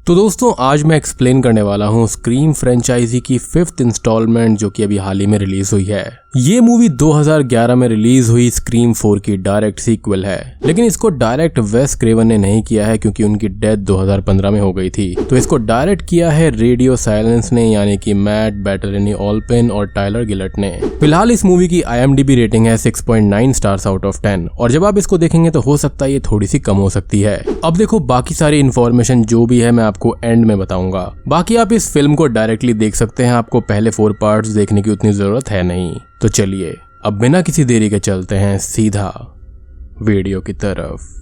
तो दोस्तों आज मैं एक्सप्लेन करने वाला हूँ स्क्रीम फ्रेंचाइजी की 5th इंस्टॉलमेंट जो कि अभी हाल ही में रिलीज हुई है। ये मूवी 2011 में रिलीज हुई स्क्रीम 4 की डायरेक्ट सीक्वल है, लेकिन इसको डायरेक्ट वेस क्रेवन ने नहीं किया है क्योंकि उनकी डेथ 2015 में हो गई थी। तो इसको डायरेक्ट किया है रेडियो साइलेंस ने, यानी कि मैट बैटलेनी ऑल्पिन और टाइलर गिलेट ने। फिलहाल इस मूवी की IMDb रेटिंग है 6.9 स्टार्स आउट ऑफ 10 और जब आप इसको देखेंगे तो हो सकता है ये थोड़ी सी कम हो सकती है। अब देखो बाकी सारी इन्फॉर्मेशन जो भी है मैं आपको एंड में बताऊंगा। बाकी आप इस फिल्म को डायरेक्टली देख सकते हैं, आपको पहले 4 पार्ट्स देखने की उतनी जरूरत है नहीं। तो चलिए अब बिना किसी देरी के चलते हैं सीधा वीडियो की तरफ।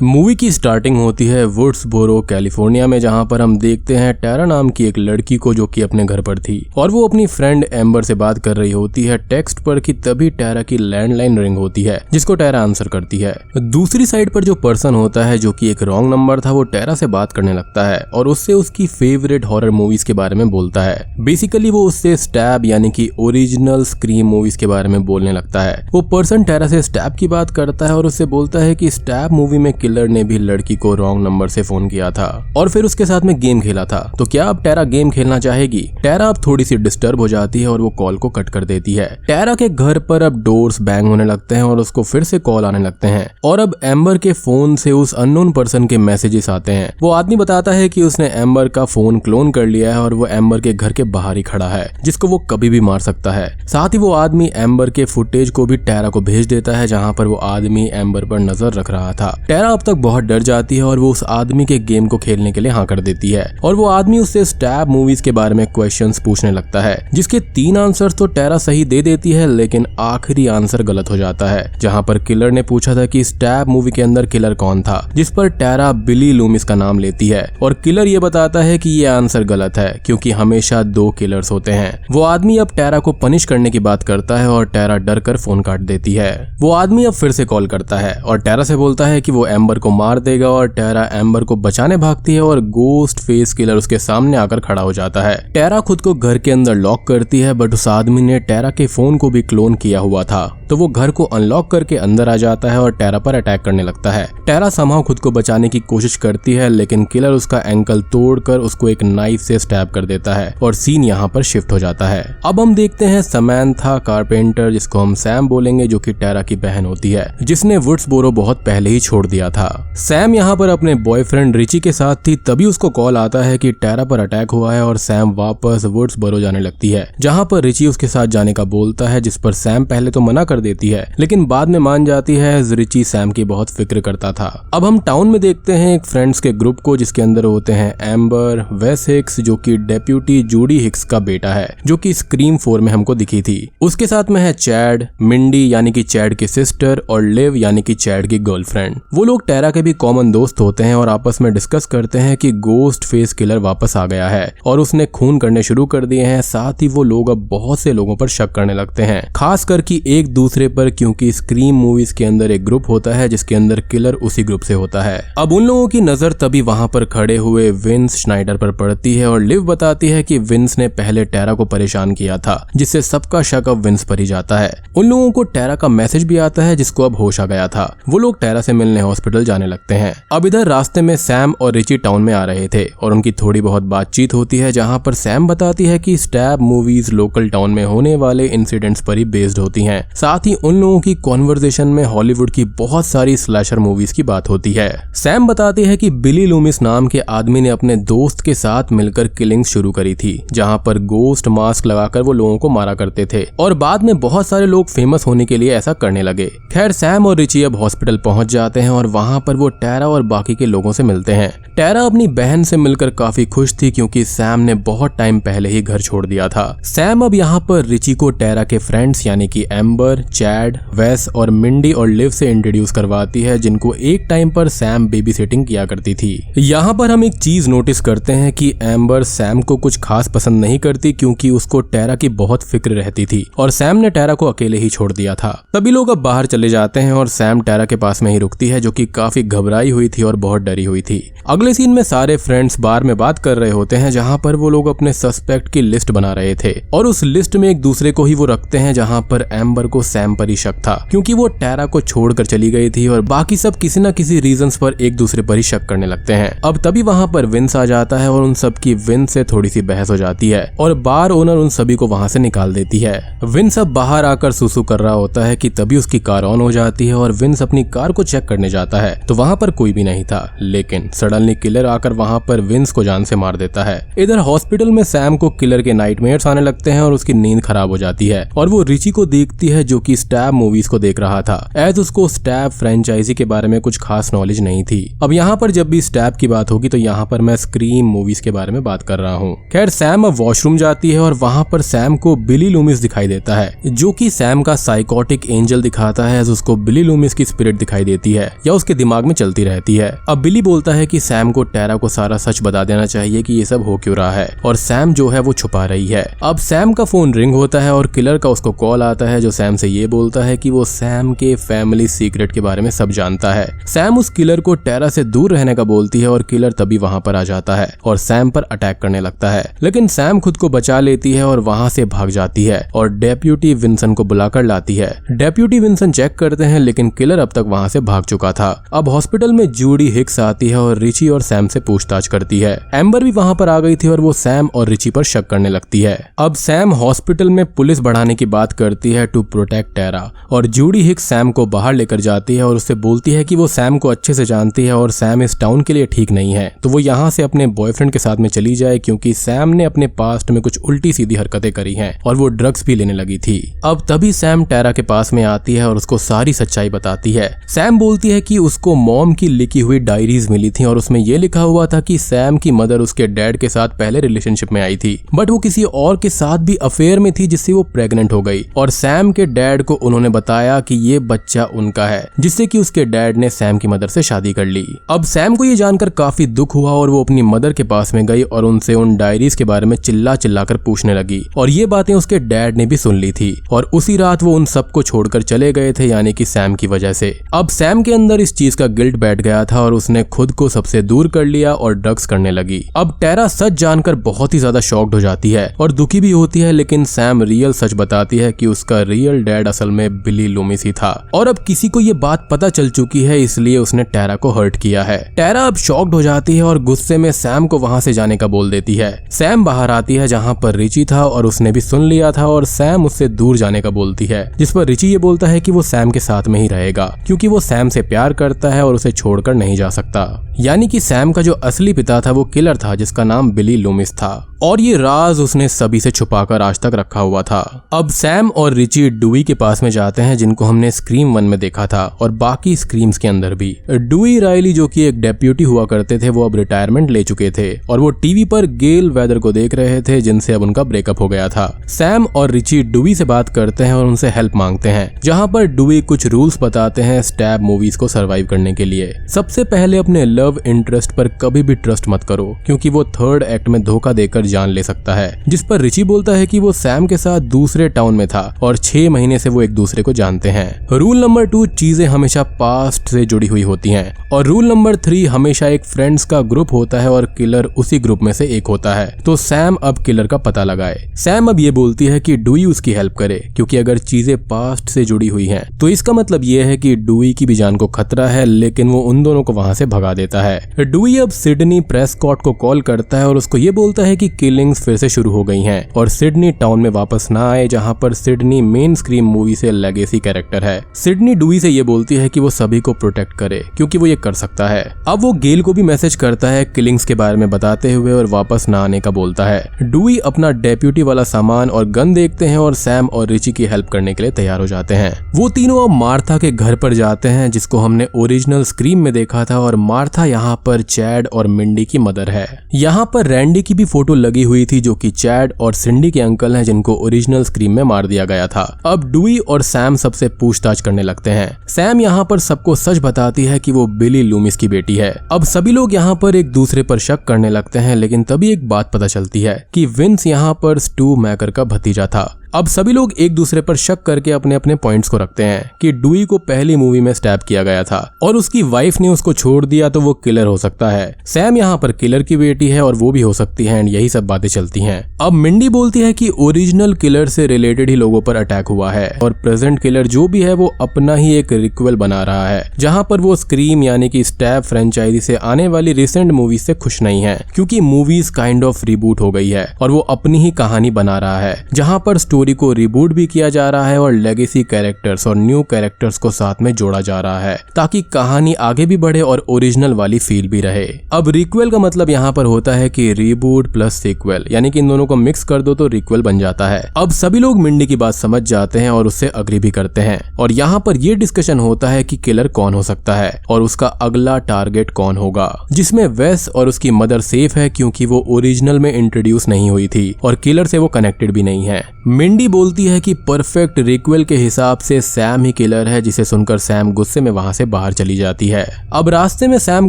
मूवी की स्टार्टिंग होती है वुड्सबोरो कैलिफोर्निया में, जहां पर हम देखते हैं टैरा नाम की एक लड़की को जो कि अपने घर पर थी और वो अपनी फ्रेंड एम्बर से बात कर रही होती है टेक्स्ट पर कि तभी टैरा की लैंडलाइन रिंग होती है जिसको टैरा आंसर करती है। दूसरी साइड पर जो पर्सन होता है जो कि एक रॉन्ग नंबर था, वो टैरा से बात करने लगता है और उससे उसकी फेवरेट हॉरर मूवीज के बारे में बोलता है। बेसिकली वो उससे स्टैब यानी कि ओरिजिनल स्क्रीम मूवीज के बारे में बोलने लगता है। वो पर्सन टैरा से स्टैब की बात करता है और उससे बोलता है कि स्टैब मूवी में ने भी लड़की को रॉन्ग नंबर से फोन किया था और फिर उसके साथ में गेम खेला था। तो क्या अब टैरा गेम खेलना चाहेगी? टैरा अब थोड़ी सी डिस्टर्ब हो जाती है और वो कॉल को कट कर देती है। टैरा के घर पर अब डोर्स बैंग होने लगते हैं और उसको फिर से कॉल आने लगते हैं और अब एम्बर के फोन से उस अननोन पर्सन के मैसेजेस आते हैं। वो आदमी बताता है कि उसने एम्बर का फोन क्लोन कर लिया है और वो एम्बर के घर के बाहर ही खड़ा है जिसको वो कभी भी मार सकता है। साथ ही वो आदमी एम्बर के फुटेज को भी टैरा को भेज देता है जहां पर वो आदमी एम्बर पर नजर रख रहा था। टैरा अब तक बहुत डर जाती है और वो उस आदमी के गेम को खेलने के लिए हाँ कर देती है और वो आदमी उससे स्टैब मूवीज के बारे में क्वेश्चंस पूछने लगता है, जिसके 3 आंसर्स तो टैरा सही दे देती है, लेकिन आखिरी आंसर गलत हो जाता है जहां पर किलर ने पूछा था कि स्टैब मूवी के अंदर किलर कौन था, जिस पर टैरा बिली लूमिस का नाम लेती है और किलर ये बताता है कि ये आंसर गलत है क्योंकि हमेशा 2 किलर्स होते हैं। वो आदमी अब टैरा को पनिश करने की बात करता है और टैरा डर कर फोन काट देती है। वो आदमी अब फिर से कॉल करता है और टैरा से बोलता है कि वो एम्बर को मार देगा और टैरा एम्बर को बचाने भागती है और गोस्ट फेस किलर उसके सामने आकर खड़ा हो जाता है। टैरा खुद को घर के अंदर लॉक करती है बट उस आदमी ने टैरा के फोन को भी क्लोन किया हुआ था, तो वो घर को अनलॉक करके अंदर आ जाता है और टैरा पर अटैक करने लगता है। टैरा समहाउ खुद को बचाने की कोशिश करती है लेकिन किलर उसका एंकल तोड़कर उसको एक नाइफ से स्टैब कर देता है और सीन यहाँ पर शिफ्ट हो जाता है। अब हम देखते हैं समैंथा कारपेंटर, जिसको हम सैम बोलेंगे, जो कि टैरा की बहन होती है जिसने वुड्सबोरो बहुत पहले ही छोड़ दिया था। सैम यहाँ पर अपने बॉयफ्रेंड रिची के साथ थी, तभी उसको कॉल आता है कि टैरा पर अटैक हुआ है और सैम वापस वुड्सबोरो जाने लगती है जहाँ पर रिची उसके साथ जाने का बोलता है, जिस पर सैम पहले तो मना कर देती है लेकिन बाद में मान जाती है। रिची सैम की बहुत फिक्र करता था। अब हम टाउन में देखते हैं एक फ्रेंड्स के ग्रुप को जिसके अंदर होते हैं एम्बर, वेस हिक्स जो कि डेप्यूटी जूडी हिक्स का बेटा है जो कि स्क्रीम 4 में हमको दिखी थी। उसके साथ में है चैड, मिंडी यानी कि चैड की सिस्टर और लिव यानी कि चैड की गर्लफ्रेंड। वो लोग टैरा के भी कॉमन दोस्त होते हैं और आपस में डिस्कस करते हैं कि गोस्ट फेस किलर वापस आ गया है और उसने खून करने शुरू कर दिए हैं। साथ ही वो लोग अब बहुत से लोगों पर शक करने लगते हैं, खास करके एक दूसरे पर, क्योंकि स्क्रीम मूवीज के अंदर एक ग्रुप होता है जिसके अंदर किलर उसी ग्रुप से होता है। अब उन लोगों की नजर तभी वहां पर खड़े हुए विंस श्नाइडर पर पड़ती है और लिव बताती है कि विंस ने पहले टैरा को परेशान किया था, जिससे सबका शक अब विंस पर ही जाता है। उन लोगों को टैरा का मैसेज भी आता है जिसको अब होश आ गया था। वो लोग टैरा से मिलने हॉस्पिटल जाने लगते हैं। अब इधर रास्ते में सैम और रिची टाउन में आ रहे थे और उनकी थोड़ी बहुत बातचीत होती है जहां पर सैम बताती है कि स्टैब मूवीज लोकल टाउन में होने वाले इंसिडेंट्स पर ही बेस्ड होती हैं। साथ ही उन लोगों की कॉन्वर्सेशन में हॉलीवुड की बहुत सारी स्लैशर मूवीज की बात होती है। सैम बताती है कि बिली लूमिस नाम के आदमी ने अपने दोस्त के साथ मिलकर किलिंग शुरू करी थी जहां पर गोस्ट मास्क लगाकर वो लोगों को मारा करते थे और बाद में बहुत सारे लोग फेमस होने के लिए ऐसा करने लगे। खैर सैम और रिची अब हॉस्पिटल पहुंच जाते हैं और वहां पर वो टैरा और बाकी के लोगों से मिलते हैं। टैरा अपनी बहन से मिलकर काफी खुश थी क्योंकि सैम ने बहुत टाइम पहले ही घर छोड़ दिया था। सैम अब यहाँ पर रिची को टैरा के फ्रेंड्स यानी कि एम्बर, चैड, वेस और मिंडी और लिव से इंट्रोड्यूस करवाती है, जिनको एक टाइम पर सैम बेबी सिटिंग किया करती थी। यहाँ पर हम एक चीज नोटिस करते हैं कि एम्बर सैम को कुछ खास पसंद नहीं करती क्योंकि उसको टैरा की बहुत फिक्र रहती थी और सैम ने टैरा को अकेले ही छोड़ दिया था। सभी लोग अब बाहर चले जाते हैं और सैम टैरा के पास में ही रुकती है जो कि काफी घबराई हुई थी और बहुत डरी हुई थी। अगले सीन में सारे फ्रेंड्स बार में बात कर रहे होते हैं जहाँ पर वो लोग अपने सस्पेक्ट की लिस्ट बना रहे थे और उस लिस्ट में एक दूसरे को ही वो रखते हैं, जहाँ पर एम्बर को सैम पर ही शक था, क्योंकि वो टेरा को छोड़कर चली गई थी और बाकी सब किसी न किसी रीजंस पर एक दूसरे पर ही शक करने लगते हैं। अब तभी वहाँ पर विंस आ जाता है और उन सब की विंस से थोड़ी सी बहस हो जाती है और बार ओनर उन सभी को वहाँ से निकाल देती है। विंस अब बाहर आकर सुसु कर रहा होता है कि तभी उसकी कार ऑन हो जाती है और विंस अपनी कार को चेक करने जाता है तो वहाँ पर कोई भी नहीं था, लेकिन सडनली किलर आकर वहाँ पर विंस को जान से मार देता है। इधर हॉस्पिटल में सैम को किलर के नाइटमेयर्स आने लगते हैं और उसकी नींद खराब हो जाती है और वो रिची को देखती है जो कि स्टैब मूवीज को देख रहा था, एज उसको स्टैब फ्रेंचाइजी के बारे में कुछ खास नॉलेज नहीं थी। अब यहाँ पर जब भी स्टैब की बात होगी तो यहाँ पर मैं स्क्रीम मूवीज के बारे में बात कर रहा हूँ। खैर सैम अब वॉशरूम जाती है और वहाँ पर सैम को बिली लूमिस दिखाई देता है, जो कि सैम का साइकोटिक एंजल दिखाता है, उसको बिली लूमिस की स्पिरिट दिखाई देती है या उसके दिमाग में चलती रहती है। अब बिली बोलता है कि सैम को टेरा को सारा सच बता देना चाहिए कि ये सब हो क्यों रहा है और सैम जो है वो छुपा रही है। अब सैम का फोन रिंग होता है और किलर का उसको कॉल आता है जो सैम से ये बोलता है कि वो सैम के फैमिली सीक्रेट के बारे में सब जानता है। सैम उस किलर को टेरा से दूर रहने का बोलती है और किलर तभी वहाँ पर आ जाता है और सैम पर अटैक करने लगता है, लेकिन सैम खुद को बचा लेती है और वहाँ से भाग जाती है और डेप्यूटी विंसन को बुलाकर लाती है। डेप्यूटी विंसन चेक करते हैं लेकिन किलर अब तक वहाँ से भाग चुका था। अब हॉस्पिटल में जूडी हिक्स आती है और रिची और सैम से पूछताछ करती है। एम्बर भी वहाँ पर आ गई थी और वो सैम और रिची पर शक करने लगती है। अब सैम हॉस्पिटल में पुलिस बढ़ाने की बात करती है टू प्रोटेक्ट टेरा और जूडी हिक्स सैम को बाहर लेकर जाती है और उससे बोलती है कि वो सैम को अच्छे से जानती है और सैम इस टाउन के लिए ठीक नहीं है, तो वो यहाँ से अपने बॉयफ्रेंड के साथ में चली जाए क्योंकि सैम ने अपने पास्ट में कुछ उल्टी सीधी हरकतें करी हैं और वो ड्रग्स भी लेने लगी थी। अब तभी सैम टेरा के पास में आती है और उसको सारी सच्चाई बताती है। सैम बोलती है कि उसको मॉम की लिखी हुई डायरीज मिली थी और उसमें ये लिखा हुआ था कि सैम की मदर उसके डैड के साथ पहले रिलेशनशिप में आई थी, बट वो किसी और के साथ भी अफेयर में थी जिससे वो प्रेग्नेंट हो गई और सैम के डैड को उन्होंने बताया कि ये बच्चा उनका है, जिससे कि उसके डैड ने सैम की मदर से शादी कर ली। अब सैम को ये जानकर काफी दुख हुआ और वो अपनी मदर के पास में गई और उनसे उन डायरीज के बारे में चिल्ला कर पूछने लगी और ये बातें उसके डैड ने भी सुन ली थी और उसी रात वो उन सबको छोड़कर चले गए थे, यानी कि सैम की वजह से। अब सैम के अंदर इस चीज का गिल्ट बैठ गया था और उसने खुद को सबसे दूर कर लिया और ड्रग्स करने लगी। अब टेरा सच जानकर बहुत ही ज्यादा शॉक्ड हो जाती है और दुखी भी होती है, लेकिन सैम रियल सच बताती है कि उसका रियल डैड असल में बिली लूमिस ही था और अब किसी को ये बात पता चल चुकी है, इसलिए उसने टेरा को हर्ट किया है। टेरा अब शॉक्ड हो जाती है और गुस्से में सैम को वहां से जाने का बोल देती है। सैम बाहर आती है जहां पर रिची था और उसने भी सुन लिया था और सैम उससे दूर जाने का बोलती है, जिस पर रिची ये बोलता है कि वो सैम के साथ में ही रहेगा क्योंकि वो सैम से प्यार करता है और उसे छोड़कर नहीं जा सकता। यानी कि सैम का जो असली पिता था वो किलर था जिसका नाम बिली लूमिस था और ये राज उसने सभी से छुपाकर आज तक रखा हुआ था। अब सैम और रिची डुई के पास में जाते हैं जिनको हमने स्क्रीम 1 में देखा था और बाकी स्क्रीम्स के अंदर भी। डुई राइली जो कि एक डेप्यूटी हुआ करते थे वो अब रिटायरमेंट ले चुके थे और वो टीवी पर गेल वेदर को देख रहे थे जिनसे अब उनका ब्रेकअप हो गया था। सैम और रिची डुई से बात करते हैं और उनसे हेल्प मांगते हैं, जहां पर डुई कुछ रूल्स बताते हैं स्टैब मूवीज को सर्वाइव करने के लिए। सबसे पहले अपने लव इंटरेस्ट पर कभी भी ट्रस्ट मत करो क्योंकि वो थर्ड एक्ट में धोखा देकर जान ले सकता है, जिस पर रिची बोलता है कि वो सैम के साथ दूसरे टाउन में था और 6 महीने से वो एक दूसरे को जानते हैं। रूल नंबर 2, चीजें हमेशा पास्ट से जुड़ी हुई होती हैं और रूल नंबर 3, हमेशा एक फ्रेंड्स का ग्रुप होता है और किलर उसी ग्रुप में से एक होता है। तो सैम अब किलर का पता लगाए। सैम अब ये बोलती है कि डुई उसकी हेल्प करे क्योंकि अगर चीजें पास्ट से जुड़ी हुई हैं तो इसका मतलब ये है कि डुई की भी जान को खतरा है, लेकिन वो उन दोनों को वहां से भगा देता है। डुई अब सिडनी प्रेस्कॉट को कॉल करता है और उसको ये बोलता है कि किलिंग्स फिर से शुरू हो गई हैं और सिडनी टाउन में वापस ना आए, जहां पर सिडनी मेन स्क्रीम मूवी से लेगेसी कैरेक्टर है। सिडनी डुई से ये बोलती है कि वो सभी को प्रोटेक्ट करे क्योंकि वो ये कर सकता है। अब वो गेल को भी मैसेज करता है किलिंग्स के बारे में बताते हुए और वापस ना आने का बोलता है। डुई अपना डेप्यूटी वाला सामान और गन देखते हैं और सैम और रिची की हेल्प करने के लिए तैयार हो जाते हैं। वो तीनों अब मार्था के घर पर जाते हैं जिसको हमने ओरिजिनल स्क्रीम में देखा था और मार्था यहाँ पर चैड और मिंडी की मदर है। यहाँ पर रैंडी की भी फोटो लगी हुई थी जो कि चैड और सिंडी के अंकल हैं जिनको ओरिजिनल स्क्रीम में मार दिया गया था। अब डुई और सैम सबसे पूछताछ करने लगते हैं। सैम यहाँ पर सबको सच बताती है कि वो बिली लूमिस की बेटी है। अब सभी लोग यहाँ पर एक दूसरे पर शक करने लगते हैं, लेकिन तभी एक बात पता चलती है कि विंस यहाँ पर स्टू मैकर का भतीजा था। अब सभी लोग एक दूसरे पर शक करके अपने अपने पॉइंट्स को रखते हैं कि डुई को पहली मूवी में स्टैब किया गया था और उसकी वाइफ ने उसको छोड़ दिया तो वो किलर हो सकता है। सैम यहाँ पर किलर की बेटी है और वो भी हो सकती है एंड यही सब बातें चलती हैं। अब मिंडी बोलती है कि ओरिजिनल किलर से रिलेटेड ही लोगों पर अटैक हुआ है और प्रेजेंट किलर जो भी है वो अपना ही एक रिक्वेल बना रहा है, जहाँ पर वो स्क्रीम यानी कि स्टैब फ्रेंचाइजी से आने वाली रिसेंट मूवी से खुश नहीं है क्योंकि मूवीज काइंड ऑफ रिबूट हो गई है और वो अपनी ही कहानी बना रहा है, जहाँ पर स्टोरी को रिबूट भी किया जा रहा है और लेगेसी कैरेक्टर्स और न्यू कैरेक्टर्स को साथ में जोड़ा जा रहा है ताकि कहानी आगे भी बढ़े और ओरिजिनल वाली फील भी रहे। अब रिक्वेल का मतलब यहाँ पर होता है कि रीबूट प्लस सीक्वल, यानी कि इन दोनों को मिक्स कर दो तो रिक्वेल बन जाता है। अब सभी लोग मिंडी की बात समझ जाते हैं और उससे अग्री भी करते हैं और यहाँ पर ये डिस्कशन होता है कि किलर कौन हो सकता है और उसका अगला टारगेट कौन होगा, जिसमें वेस और उसकी मदर सेफ है क्योंकि वो ओरिजिनल में इंट्रोड्यूस नहीं हुई थी और किलर से वो कनेक्टेड भी नहीं है। मिंडी बोलती है कि परफेक्ट रिक्वेल के हिसाब से सैम ही किलर है, जिसे सुनकर सैम गुस्से में वहां से बाहर चली जाती है। अब रास्ते में सैम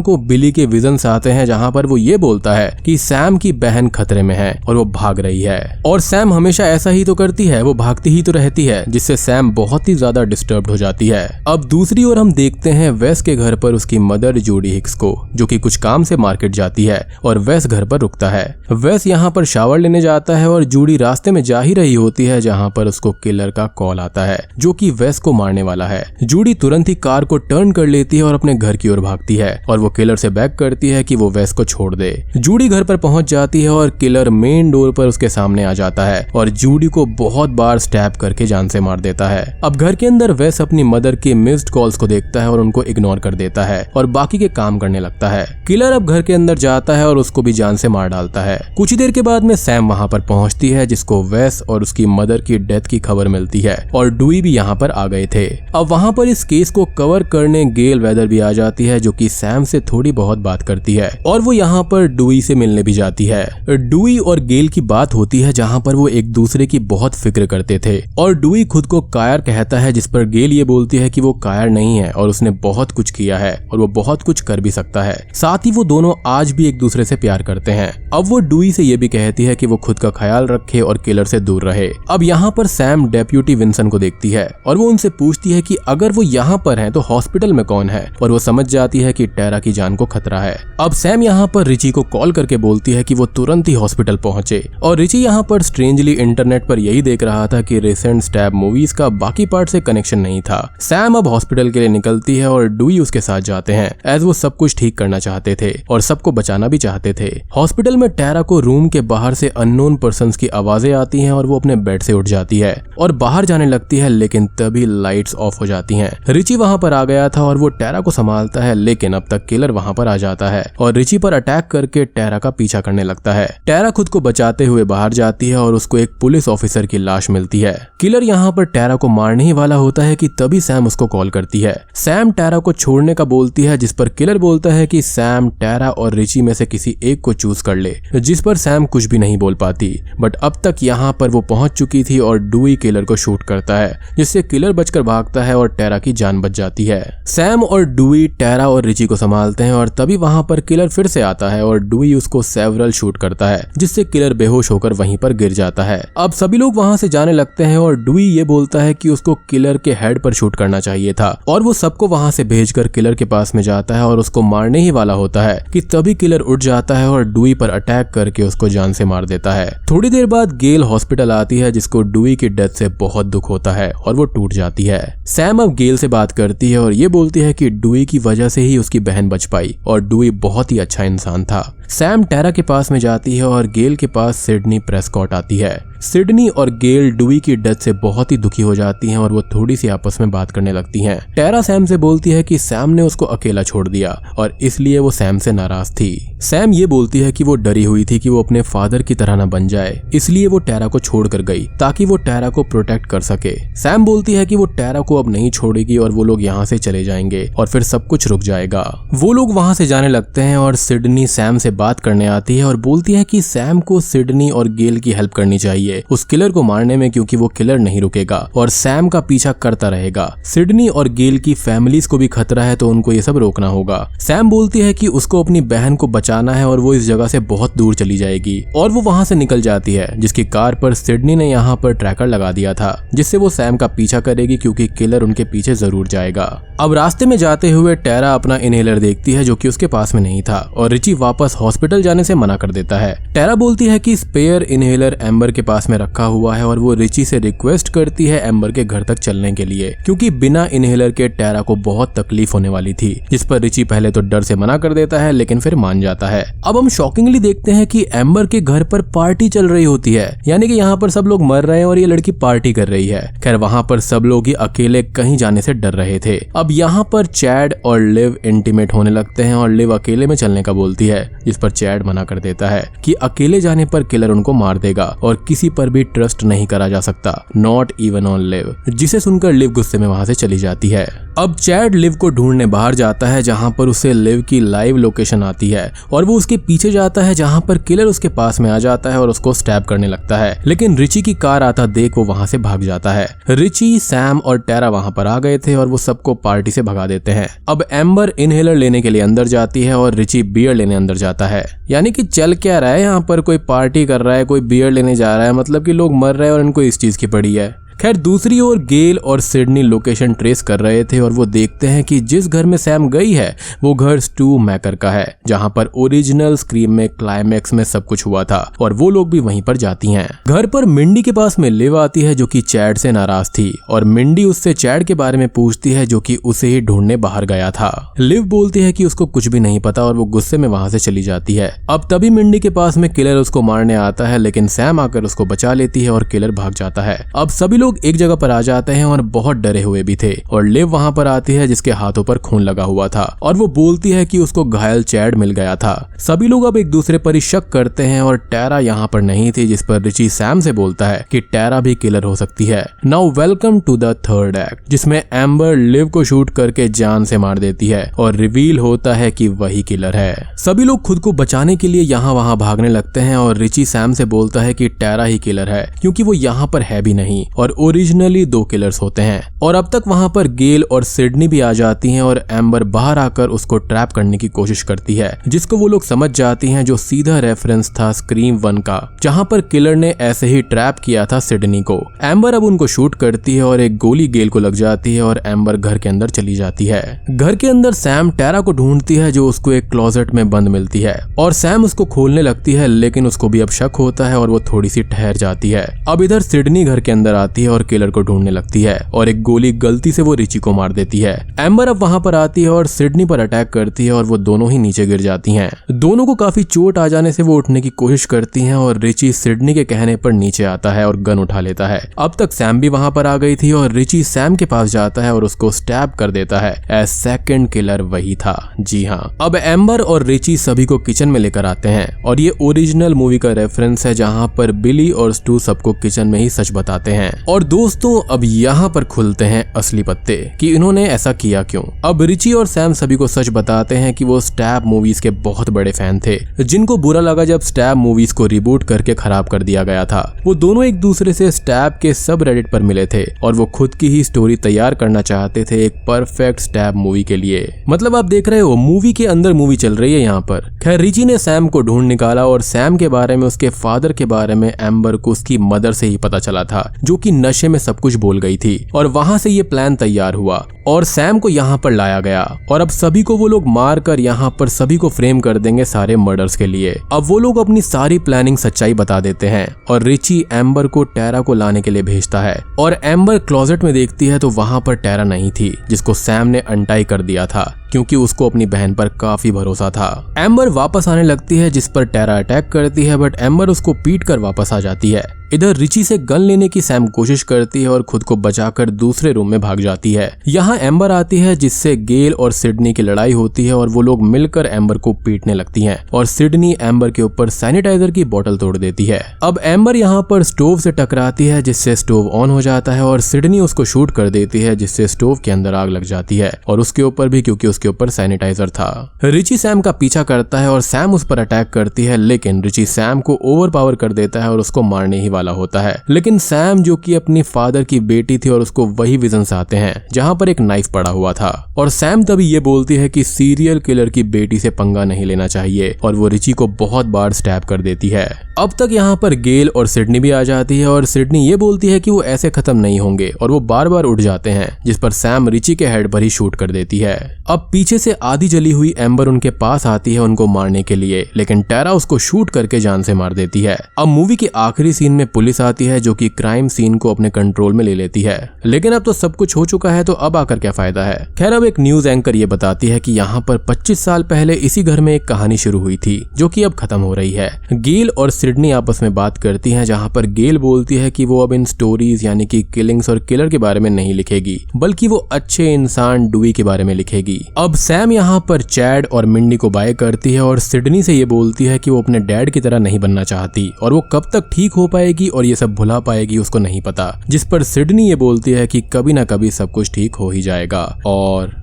को बिली के विजन्स आते हैं जहां पर वो ये बोलता है कि सैम की बहन खतरे में है और वो भाग रही है और सैम हमेशा ऐसा ही तो करती है, वो भागती ही तो रहती है, जिससे सैम बहुत ही ज्यादा डिस्टर्ब्ड हो जाती है। अब दूसरी ओर हम देखते हैं वेस के घर पर उसकी मदर जूडी हिक्स को, जो कि कुछ काम से मार्केट जाती है और वेस घर पर रुकता है। वेस यहाँ पर शावर लेने जाता है और जूडी रास्ते में जा ही रही होती है जहाँ पर उसको किलर का कॉल आता है जो कि वेस को मारने वाला है। जूडी तुरंत ही कार को टर्न कर लेती है और अपने घर की ओर भागती है और वो किलर से बैक करती है कि वो वेस को छोड़ दे। जूडी घर पर पहुंच जाती है और किलर मेन डोर पर उसके सामने आ जाता है और जूडी को बहुत बार स्टैब करके जान से मार देता है। अब घर के अंदर वेस अपनी मदर के मिस्ड कॉल्स को देखता है और उनको इग्नोर कर देता है और बाकी के काम करने लगता है। किलर अब घर के अंदर जाता है और उसको भी जान से मार डालता है। कुछ ही देर के बाद में सैम वहां पर पहुंचती है जिसको वेस और उसकी मदर की डेथ की खबर मिलती है और डुई भी यहाँ पर आ गए थे। अब वहां पर इस केस को कवर करने गेल वेदर भी आ जाती है जो कि सैम से थोड़ी बहुत बात करती है और वो यहाँ पर डुई से मिलने भी जाती है। डुई और गेल की बात होती है जहाँ पर वो एक दूसरे की बहुत फिक्र करते थे और डुई खुद को कायर कहता है, जिस पर गेल ये बोलती है कि वो कायर नहीं है और उसने बहुत कुछ किया है और वो बहुत कुछ कर भी सकता है। साथ ही वो दोनों आज भी एक दूसरे से प्यार करते हैं। अब वो डुई से ये भी कहती है कि वो खुद का ख्याल रखे और किलर से दूर रहे। अब यहाँ पर सैम डेप्यूटी विंसन को देखती है और वो उनसे पूछती है कि अगर वो यहाँ पर हैं तो हॉस्पिटल में कौन है, और वो समझ जाती है कि टेरा की जान को खतरा है। अब सैम यहाँ पर रिची को कॉल करके बोलती है कि वो तुरंत ही हॉस्पिटल पहुंचे और रिची यहाँ पर स्ट्रेंजली इंटरनेट पर यही देख रहा था कि रिसेंट स्टैब मूवीज का बाकी पार्ट से कनेक्शन नहीं था। सैम अब हॉस्पिटल के लिए निकलती है और डुई उसके साथ जाते हैं एज वो सब कुछ ठीक करना चाहते थे और सबको बचाना भी चाहते थे। हॉस्पिटल में टेरा को रूम के बाहर से अननोन पर्संस की आवाजें आती हैं और वो अपने बेड से उठ जाती है और बाहर जाने लगती है, लेकिन तभी लाइट्स ऑफ हो जाती हैं। रिची वहां पर आ गया था और वो टेरा को संभालता है, लेकिन अब तक किलर वहां पर आ जाता है और रिची पर अटैक करके टेरा का पीछा करने लगता है। टेरा खुद को बचाते हुए बाहर जाती है और उसको एक पुलिस ऑफिसर की लाश मिलती है। किलर यहाँ पर टेरा को मारने ही वाला होता है कि तभी सैम उसको कॉल करती है। सैम टेरा को छोड़ने का बोलती है, जिस पर किलर बोलता है कि सैम टेरा और रिची में से किसी एक को चूज कर ले, जिस पर सैम कुछ भी नहीं बोल पाती। बट अब तक यहाँ पर वो पहुंच चुकी थी और डुई किलर को शूट करता है, जिससे किलर बचकर भागता है और टेरा की जान बच जाती है। सैम और डुई टेरा और रिची को संभालते हैं और तभी वहां पर किलर फिर से आता है और डुई उसको सेवरल शूट करता है, जिससे किलर बेहोश होकर वहीं पर गिर जाता है। अब सभी लोग वहां से जाने लगते हैं और डुई ये बोलता है कि उसको किलर के हेड पर शूट करना चाहिए था और वो सबको वहां से भेजकर किलर के पास में जाता है और उसको मारने ही वाला होता है कि तभी किलर उठ जाता है और डुई पर अटैक करके उसको जान से मार देता है। थोड़ी देर बाद गेल हॉस्पिटल आती है, जिसको डुई की डेथ से बहुत दुख होता है और वो टूट जाती है। सैम अब गेल से बात करती है और ये बोलती है कि डुई की वजह से ही उसकी बहन बच पाई और डुई बहुत ही अच्छा इंसान था। सैम टेरा के पास में जाती है और गेल के पास सिडनी प्रेस्कॉट आती है। सिडनी और गेल डुई की डेथ से बहुत ही दुखी हो जाती हैं और वो थोड़ी सी आपस में बात करने लगती हैं। टेरा सैम से बोलती है कि सैम ने उसको अकेला छोड़ दिया और इसलिए वो सैम से नाराज थी। सैम ये बोलती है कि वो डरी हुई थी कि वो अपने फादर की तरह न बन जाए, इसलिए वो टेरा को छोड़कर गई ताकि वो टेरा को प्रोटेक्ट कर सके। सैम बोलती है कि वो टेरा को अब नहीं छोड़ेगी और वो लोग यहाँ से चले जाएंगे और फिर सब कुछ रुक जाएगा। वो लोग वहाँ से जाने लगते हैं और सिडनी सैम से बात करने आती है और बोलती है कि सैम को सिडनी और गेल की हेल्प करनी चाहिए उस किलर को मारने में, क्योंकि वो किलर नहीं रुकेगा और सैम का पीछा करता रहेगा। सिडनी और गेल की फैमिलीज को भी खतरा है तो उनको ये सब रोकना होगा। सैम बोलती है कि उसको अपनी बहन को बचाना है और वो इस जगह से बहुत दूर चली जाएगी और वो वहां से निकल जाती है, जिसकी कार पर सिडनी ने यहाँ पर ट्रैकर लगा दिया था जिससे वो सैम का पीछा करेगी, क्योंकि किलर उनके पीछे जरूर जाएगा। अब रास्ते में जाते हुए टेरा अपना इनहेलर देखती है जो कि उसके पास में नहीं था और रिची वापस हॉस्पिटल जाने से मना कर देता है। टेरा बोलती है कि स्पेयर इनहेलर एम्बर के पास में रखा हुआ है और वो रिची से रिक्वेस्ट करती है एम्बर के घर तक चलने के लिए, क्योंकि बिना इनहेलर के टेरा को बहुत तकलीफ होने वाली थी, जिस पर रिची पहले तो डर से मना कर देता है लेकिन फिर मान जाता है। अब हम शॉकिंगली देखते हैं कि एम्बर के घर पर पार्टी चल रही होती है, यानी कि यहाँ पर सब लोग मर रहे हैं और ये लड़की पार्टी कर रही है। खैर वहाँ पर सब लोग ही अकेले कहीं जाने से डर रहे थे। अब यहाँ पर चैड और लिव इंटीमेट होने लगते हैं और लिव अकेले में चलने का बोलती है, जिस पर चैड मना कर देता है कि अकेले जाने पर किलर उनको मार देगा और किसी पर भी ट्रस्ट नहीं करा जा सकता, नॉट इवन ऑन लिव, जिसे सुनकर लिव गुस्से में वहां से चली जाती है। अब चैड लिव को ढूंढने बाहर जाता है जहां पर उसे लिव की लाइव लोकेशन आती है और वो उसके पीछे जाता है जहां पर किलर उसके पास में आ जाता है और उसको स्टैब करने लगता है, लेकिन रिची की कार आता देख वो वहां से भाग जाता है। रिची, सैम और टेरा वहां पर आ गए थे और वो सबको पार्टी से भगा देते हैं। अब एम्बर इनहेलर लेने के लिए अंदर जाती है और रिची बियर लेने अंदर जाता है। यानी कि चल क्या रहा है, यहाँ पर कोई पार्टी कर रहा है, कोई बियर लेने जा रहा है, मतलब कि लोग मर रहे हैं और इनको इस चीज की पड़ी है। खैर दूसरी ओर गेल और सिडनी लोकेशन ट्रेस कर रहे थे और वो देखते हैं कि जिस घर में सैम गई है वो घर स्टू मैकर का है, जहां पर ओरिजिनल स्क्रीम में क्लाइमैक्स में सब कुछ हुआ था और वो लोग भी वहीं पर जाती हैं। घर पर मिंडी के पास में लिव आती है जो कि चैड से नाराज थी और मिंडी उससे चैड के बारे में पूछती है जो कि उसे ही ढूंढने बाहर गया था। लिव बोलती है कि उसको कुछ भी नहीं पता और वो गुस्से में वहां से चली जाती है। अब तभी मिंडी के पास में किलर उसको मारने आता है, लेकिन सैम आकर उसको बचा लेती है और किलर भाग जाता है। अब सभी लोग एक जगह पर आ जाते हैं और बहुत डरे हुए भी थे और लिव वहां पर आती है जिसके हाथों पर खून लगा हुआ था और वो बोलती है कि उसको घायल चैड मिल गया था। सभी लोग अब एक दूसरे पर ही शक करते हैं और टेरा यहाँ पर नहीं थी, जिस पर रिची सैम से बोलता है कि टेरा भी किलर हो सकती है। Now welcome to the third act, जिसमें एम्बर लिव को शूट करके जान से मार देती है और रिवील होता है कि वही किलर है। सभी लोग खुद को बचाने के लिए यहाँ वहां भागने लगते हैं और रिची सैम से बोलता है कि टेरा ही किलर है, क्योंकि वो यहाँ पर है भी नहीं और ओरिजिनली 2 किलर्स होते हैं। और अब तक वहां पर गेल और सिडनी भी आ जाती हैं और एम्बर बाहर आकर उसको ट्रैप करने की कोशिश करती है, जिसको वो लोग समझ जाती हैं, जो सीधा रेफरेंस था स्क्रीम 1 का, जहां पर किलर ने ऐसे ही ट्रैप किया था सिडनी को। एम्बर अब उनको शूट करती है और एक गोली गेल को लग जाती है और एम्बर घर के अंदर चली जाती है। घर के अंदर सैम टेरा को ढूंढती है जो उसको एक क्लोजेट में बंद मिलती है और सैम उसको खोलने लगती है, लेकिन उसको भी अब शक होता है और वो थोड़ी सी ठहर जाती है। अब इधर सिडनी घर के अंदर आती है और किलर को ढूंढने लगती है और एक गोली गलती से वो रिची को मार देती है। एम्बर अब वहां पर आती है और सिडनी पर अटैक करती है और वो दोनों ही नीचे गिर जाती हैं। दोनों को काफी चोट आ जाने से वो उठने की कोशिश करती हैं और रिची सिडनी के कहने पर नीचे आता है और गन उठा लेता है। अब तक सैम भी वहां पर आ गई थी और रिची सैम के पास जाता है और उसको स्टैब कर देता है। एज सेकंड किलर वही था। जी हाँ, अब एम्बर और रिची सभी को किचन में लेकर आते हैं और ये ओरिजिनल मूवी का रेफरेंस है जहां पर बिली और स्टू सबको किचन में ही सच बताते हैं। और दोस्तों अब यहाँ पर खुलते हैं असली पत्ते कि इन्होंने ऐसा किया क्यों। अब रिची और सैम सभी को सच बताते हैं कि वो स्टैब मूवीज के बहुत बड़े फैन थे, जिनको बुरा लगा जब स्टैब मूवीज को रिबूट करके खराब कर दिया गया था। वो दोनों एक दूसरे से स्टैब के सब रेडिट पर मिले थे और वो खुद की ही स्टोरी तैयार करना चाहते थे एक परफेक्ट स्टैब मूवी के लिए। मतलब आप देख रहे हो मूवी के अंदर मूवी चल रही है यहाँ पर। खैर रिची ने सैम को ढूंढ निकाला और सैम के बारे में, उसके फादर के बारे में एम्बर को उसकी मदर से ही पता चला था, जो कि नशे में सब कुछ बोल गई थी और वहां से ये प्लान तैयार हुआ और सैम को यहाँ पर लाया गया और अब सभी को वो लोग मार कर यहाँ पर सभी को फ्रेम कर देंगे सारे मर्डर्स के लिए। अब वो लोग अपनी सारी प्लानिंग सच्चाई बता देते हैं और रिची एम्बर को टेरा को लाने के लिए भेजता है और एम्बर क्लोजेट में देखती है तो वहां पर टेरा नहीं थी, जिसको सैम ने अनटाई कर दिया था क्योंकि उसको अपनी बहन पर काफी भरोसा था। एम्बर वापस आने लगती है जिस पर टेरा अटैक करती है, बट एम्बर उसको पीट कर वापस आ जाती है। इधर रिची से गन लेने की सैम कोशिश करती है और खुद को बचाकर दूसरे रूम में भाग जाती है। यहाँ एम्बर आती है जिससे गेल और सिडनी की लड़ाई होती है और वो लोग मिलकर एम्बर को पीटने लगती हैं और सिडनी एम्बर के ऊपर सैनिटाइजर की बोतल तोड़ देती है। अब एम्बर यहाँ पर स्टोव से टकराती है जिससे स्टोव ऑन हो जाता है और सिडनी उसको शूट कर देती है जिससे स्टोव के अंदर आग लग जाती है और उसके ऊपर भी, क्योंकि उसके उसके ऊपर सैनिटाइजर था। रिची सैम का पीछा करता है और सैम उस पर अटैक करती है, लेकिन रिची सैम को ओवरपावर कर देता है और उसको मारने ही वाला होता है। लेकिन सैम जो कि अपनी फादर की बेटी थी और उसको वही विजन्स आते हैं जहां पर एक नाइफ पड़ा हुआ था, और सैम तभी ये बोलती है कि सीरियल किलर की बेटी से पंगा नहीं लेना चाहिए, और वो रिची को बहुत बार स्टैब कर देती है। अब तक यहाँ पर गेल और सिडनी भी आ जाती है और सिडनी ये बोलती है कि वो ऐसे खत्म नहीं होंगे, और वो बार बार उठ जाते हैं, जिस पर सैम रिची के हेड पर ही शूट कर देती है। अब पीछे से आधी जली हुई एम्बर उनके पास आती है उनको मारने के लिए, लेकिन टेरा उसको शूट करके जान से मार देती है। अब मूवी के आखिरी सीन में पुलिस आती है जो कि क्राइम सीन को अपने कंट्रोल में ले लेती है, लेकिन अब तो सब कुछ हो चुका है, तो अब आकर क्या फायदा है। खैर, अब एक न्यूज एंकर ये बताती है कि यहाँ पर 25 साल पहले इसी घर में एक कहानी शुरू हुई थी जो कि अब खत्म हो रही है। गेल और सिडनी आपस में बात करती हैं, जहाँ पर गेल बोलती है कि वो अब इन स्टोरीज यानी कि किलिंग्स और किलर के बारे में नहीं लिखेगी, बल्कि वो अच्छे इंसान डुई के बारे में लिखेगी। अब सैम यहाँ पर चैड और मिंडी को बाय करती है और सिडनी से ये बोलती है कि वो अपने डैड की तरह नहीं बनना चाहती, और वो कब तक ठीक हो पाएगी और ये सब भुला पाएगी उसको नहीं पता, जिस पर सिडनी ये बोलती है कि कभी ना कभी सब कुछ ठीक हो ही जाएगा, और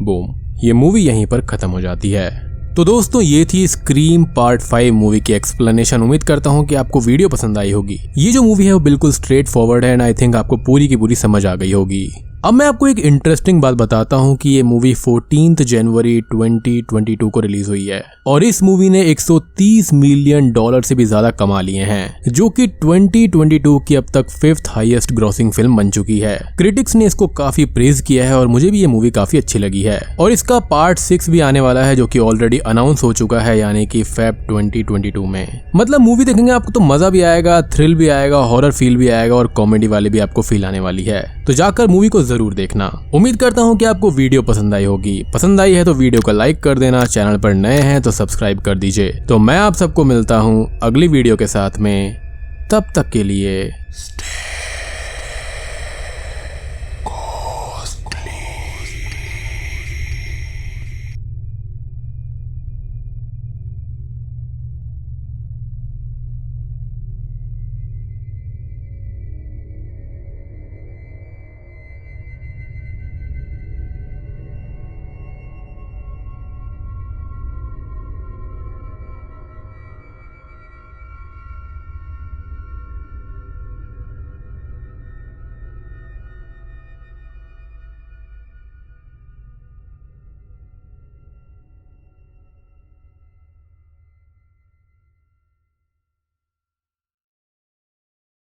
बूम, ये मूवी यहीं पर खत्म हो जाती है। तो दोस्तों, ये थी स्क्रीम पार्ट 5 मूवी की एक्सप्लेनेशन। उम्मीद करता हूँ कि आपको वीडियो पसंद आई होगी। ये जो मूवी है वो बिल्कुल स्ट्रेट फॉरवर्ड है एंड आई थिंक आपको पूरी की पूरी समझ आ गई होगी। अब मैं आपको एक इंटरेस्टिंग बात बताता हूँ कि ये मूवी 14 जनवरी 2022 को रिलीज हुई है, और इस मूवी ने $130 मिलियन से भी ज्यादा कमा लिए हैं, जो कि 2022 की अब तक 5th हाईएस्ट ग्रॉसिंग फिल्म बन चुकी है। क्रिटिक्स ने इसको काफी प्रेज किया है और मुझे भी ये मूवी काफी अच्छी लगी है, और इसका पार्ट 6 भी आने वाला है जो कि ऑलरेडी अनाउंस हो चुका है, यानी कि फेब 2022 में। मतलब मूवी देखेंगे आपको तो मजा भी आएगा, थ्रिल भी आएगा, हॉरर फील भी आएगा और कॉमेडी वाली भी आपको फील आने वाली है। तो जाकर मूवी को जरूर देखना। उम्मीद करता हूँ कि आपको वीडियो पसंद आई होगी। पसंद आई है तो वीडियो को लाइक कर देना, चैनल पर नए हैं तो सब्सक्राइब कर दीजिए। तो मैं आप सबको मिलता हूँ अगली वीडियो के साथ में, तब तक के लिए स्टे